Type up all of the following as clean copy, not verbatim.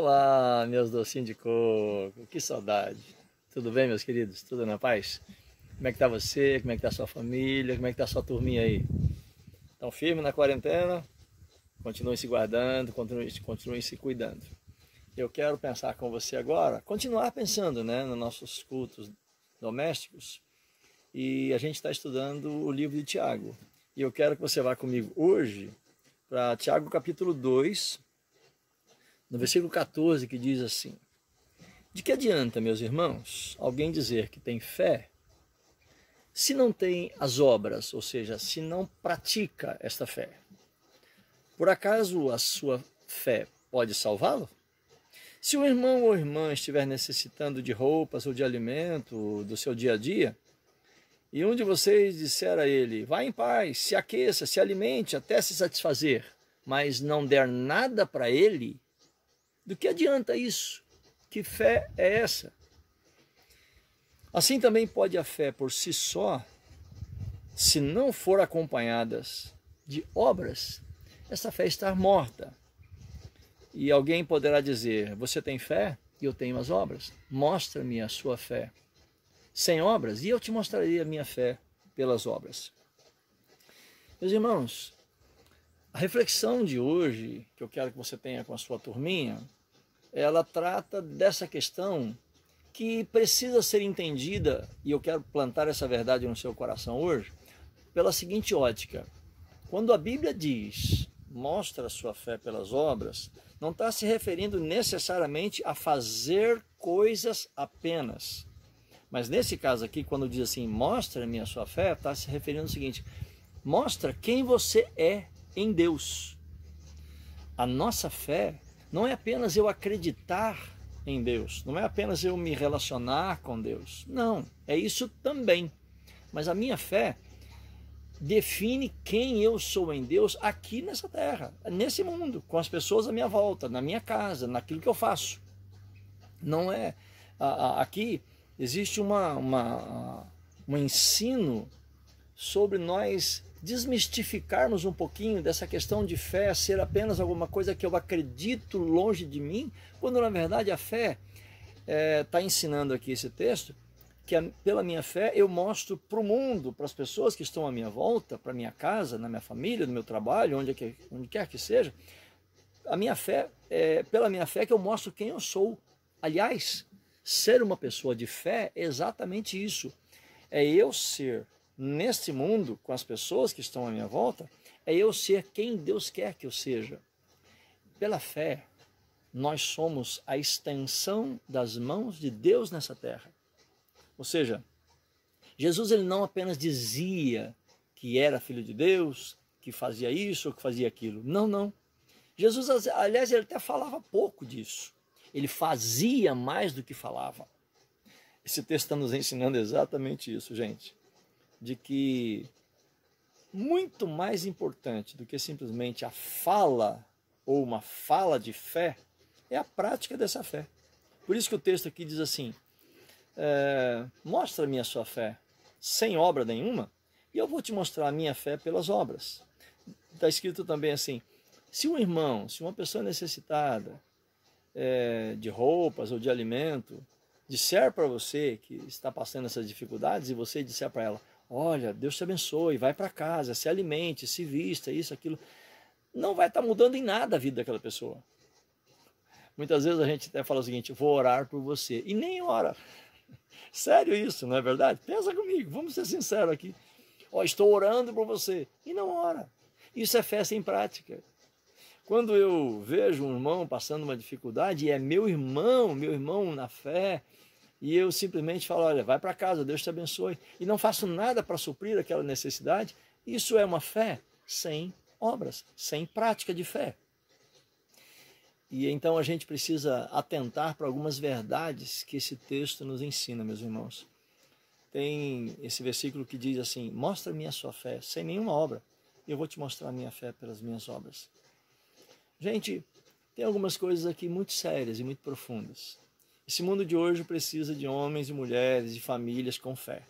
Olá, meus docinhos de coco, que saudade. Tudo bem, meus queridos? Tudo na paz? Como é que tá você? Como é que tá a sua família? Como é que tá a sua turminha aí? Estão firmes na quarentena? Continuem se guardando, continuem se cuidando. Eu quero pensar com você agora, continuar pensando, né, nos nossos cultos domésticos. E a gente está estudando o livro de Tiago. E eu quero que você vá comigo hoje para Tiago capítulo 2, no versículo 14, que diz assim: de que adianta, meus irmãos, alguém dizer que tem fé, se não tem as obras, ou seja, se não pratica esta fé? Por acaso a sua fé pode salvá-lo? Se o irmão ou irmã estiver necessitando de roupas ou de alimento do seu dia a dia, e um de vocês disser a ele: vá em paz, se aqueça, se alimente até se satisfazer, mas não der nada para ele, do que adianta isso? Que fé é essa? Assim também pode a fé por si só, se não for acompanhada de obras, essa fé estar morta. E alguém poderá dizer: você tem fé e eu tenho as obras? Mostra-me a sua fé sem obras e eu te mostrarei a minha fé pelas obras. Meus irmãos, a reflexão de hoje, que eu quero que você tenha com a sua turminha, ela trata dessa questão que precisa ser entendida, e eu quero plantar essa verdade no seu coração hoje, pela seguinte ótica. Quando a Bíblia diz: mostra a sua fé pelas obras, não está se referindo necessariamente a fazer coisas apenas. Mas nesse caso aqui, quando diz assim: mostra-me a sua fé, está se referindo ao seguinte: mostra quem você é em Deus. A nossa fé não é apenas eu acreditar em Deus, não é apenas eu me relacionar com Deus. Não, é isso também. Mas a minha fé define quem eu sou em Deus aqui nessa terra, nesse mundo, com as pessoas à minha volta, na minha casa, naquilo que eu faço. Não é... Aqui existe um ensino sobre nós desmistificarmos um pouquinho dessa questão de fé ser apenas alguma coisa que eu acredito longe de mim, quando na verdade a fé está ensinando aqui esse texto, que pela minha fé eu mostro para o mundo, para as pessoas que estão à minha volta, para a minha casa, na minha família, no meu trabalho, onde quer que seja, a minha fé, pela minha fé que eu mostro quem eu sou. Aliás, ser uma pessoa de fé é exatamente isso, é eu ser neste mundo, com as pessoas que estão à minha volta, é eu ser quem Deus quer que eu seja. Pela fé, nós somos a extensão das mãos de Deus nessa terra. Ou seja, Jesus ele não apenas dizia que era filho de Deus, que fazia isso ou que fazia aquilo. Não, não. Jesus, aliás, ele até falava pouco disso. Ele fazia mais do que falava. Esse texto está nos ensinando exatamente isso, gente. De que muito mais importante do que simplesmente a fala ou uma fala de fé é a prática dessa fé. Por isso que o texto aqui diz assim: mostra-me a sua fé sem obra nenhuma e eu vou te mostrar a minha fé pelas obras. Está escrito também assim: se um irmão, se uma pessoa necessitada de roupas ou de alimento disser para você que está passando essas dificuldades e você disser para ela: olha, Deus te abençoe, vai para casa, se alimente, se vista, isso, aquilo, não vai estar mudando em nada a vida daquela pessoa. Muitas vezes a gente até fala o seguinte: vou orar por você, e nem ora. Sério isso, não é verdade? Pensa comigo, vamos ser sinceros aqui. Estou orando por você, e não ora. Isso é fé sem prática. Quando eu vejo um irmão passando uma dificuldade, e é meu irmão na fé, e eu simplesmente falo: olha, vai para casa, Deus te abençoe, e não faço nada para suprir aquela necessidade, isso é uma fé sem obras, sem prática de fé. E então a gente precisa atentar para algumas verdades que esse texto nos ensina, meus irmãos. Tem esse versículo que diz assim: mostra-me a sua fé sem nenhuma obra, e eu vou te mostrar a minha fé pelas minhas obras. Gente, tem algumas coisas aqui muito sérias e muito profundas. Esse mundo de hoje precisa de homens e mulheres, de famílias com fé.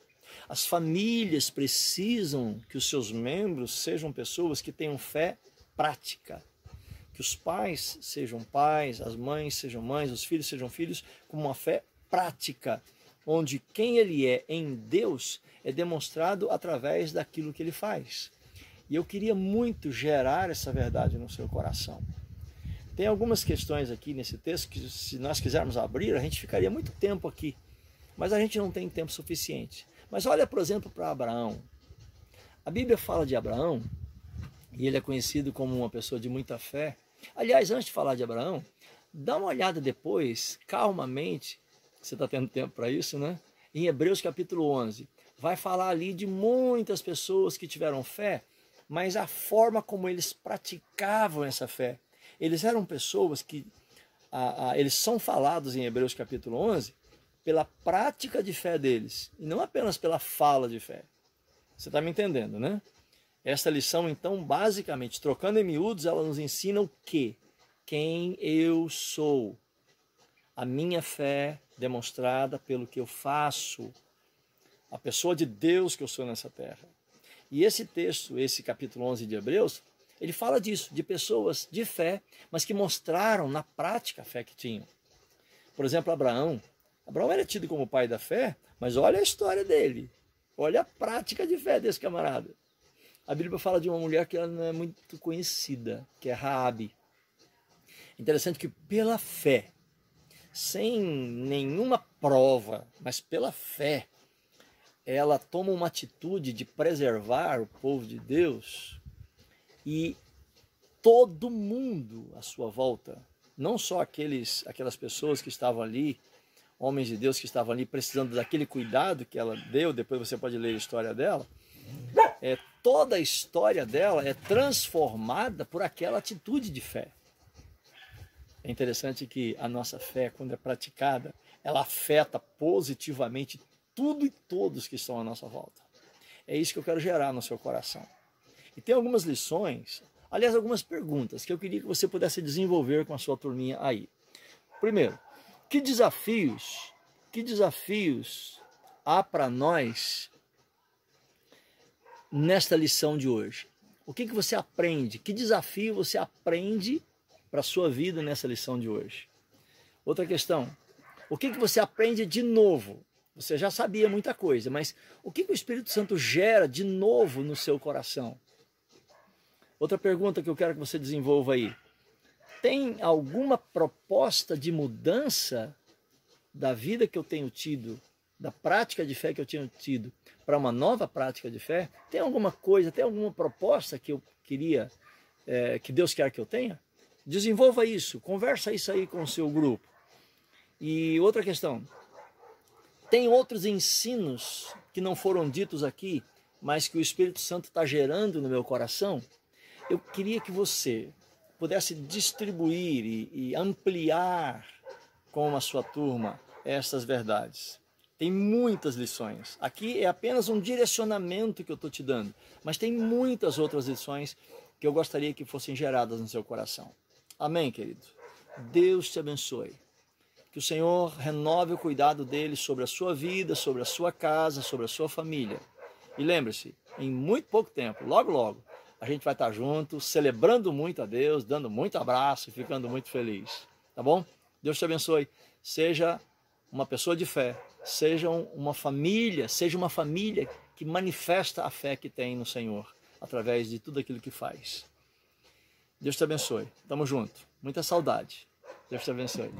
As famílias precisam que os seus membros sejam pessoas que tenham fé prática. que os pais sejam pais, as mães sejam mães, os filhos sejam filhos, com uma fé prática, onde quem ele é em Deus é demonstrado através daquilo que ele faz. E eu queria muito gerar essa verdade no seu coração. Tem algumas questões aqui nesse texto que, se nós quisermos abrir, a gente ficaria muito tempo aqui, mas a gente não tem tempo suficiente. Mas olha, por exemplo, para Abraão. A Bíblia fala de Abraão, e ele é conhecido como uma pessoa de muita fé. Aliás, antes de falar de Abraão, dá uma olhada depois, calmamente, você está tendo tempo para isso, né? Em Hebreus capítulo 11, vai falar ali de muitas pessoas que tiveram fé, mas a forma como eles praticavam essa fé. Eles eram pessoas que, eles são falados em Hebreus capítulo 11, pela prática de fé deles, e não apenas pela fala de fé. Você está me entendendo, né? Essa lição, então, basicamente, trocando em miúdos, ela nos ensina o quê? Quem eu sou. A minha fé demonstrada pelo que eu faço. A pessoa de Deus que eu sou nessa terra. E esse texto, esse capítulo 11 de Hebreus, ele fala disso, de pessoas de fé, mas que mostraram na prática a fé que tinham. Por exemplo, Abraão. Abraão era tido como pai da fé, mas olha a história dele. Olha a prática de fé desse camarada. A Bíblia fala de uma mulher que ela não é muito conhecida, que é Raabe. Interessante que pela fé, sem nenhuma prova, mas pela fé, ela toma uma atitude de preservar o povo de Deus e todo mundo à sua volta, não só aquelas pessoas que estavam ali, homens de Deus que estavam ali precisando daquele cuidado que ela deu, depois você pode ler a história dela, toda a história dela é transformada por aquela atitude de fé. É interessante que a nossa fé, quando é praticada, ela afeta positivamente tudo e todos que estão à nossa volta. É isso que eu quero gerar no seu coração. E tem algumas lições, aliás, algumas perguntas que eu queria que você pudesse desenvolver com a sua turminha aí. Primeiro, que desafios há para nós nesta lição de hoje? O que você aprende? Que desafio você aprende para a sua vida nessa lição de hoje? Outra questão, o que você aprende de novo? Você já sabia muita coisa, mas o que o Espírito Santo gera de novo no seu coração? Outra pergunta que eu quero que você desenvolva aí. Tem alguma proposta de mudança da vida que eu tenho tido, da prática de fé que eu tinha tido, para uma nova prática de fé? Tem alguma coisa, tem alguma proposta que eu queria, que Deus quer que eu tenha? Desenvolva isso, conversa isso aí com o seu grupo. E outra questão, tem outros ensinos que não foram ditos aqui, mas que o Espírito Santo está gerando no meu coração? Eu queria que você pudesse distribuir e ampliar com a sua turma essas verdades. Tem muitas lições. Aqui é apenas um direcionamento que eu estou te dando, mas tem muitas outras lições que eu gostaria que fossem geradas no seu coração. Amém, querido? Deus te abençoe. Que o Senhor renove o cuidado dele sobre a sua vida, sobre a sua casa, sobre a sua família. E lembre-se, em muito pouco tempo, logo, logo, a gente vai estar junto, celebrando muito a Deus, dando muito abraço e ficando muito feliz. Tá bom? Deus te abençoe. Seja uma pessoa de fé, seja uma família que manifesta a fé que tem no Senhor, através de tudo aquilo que faz. Deus te abençoe. Tamo junto. Muita saudade. Deus te abençoe.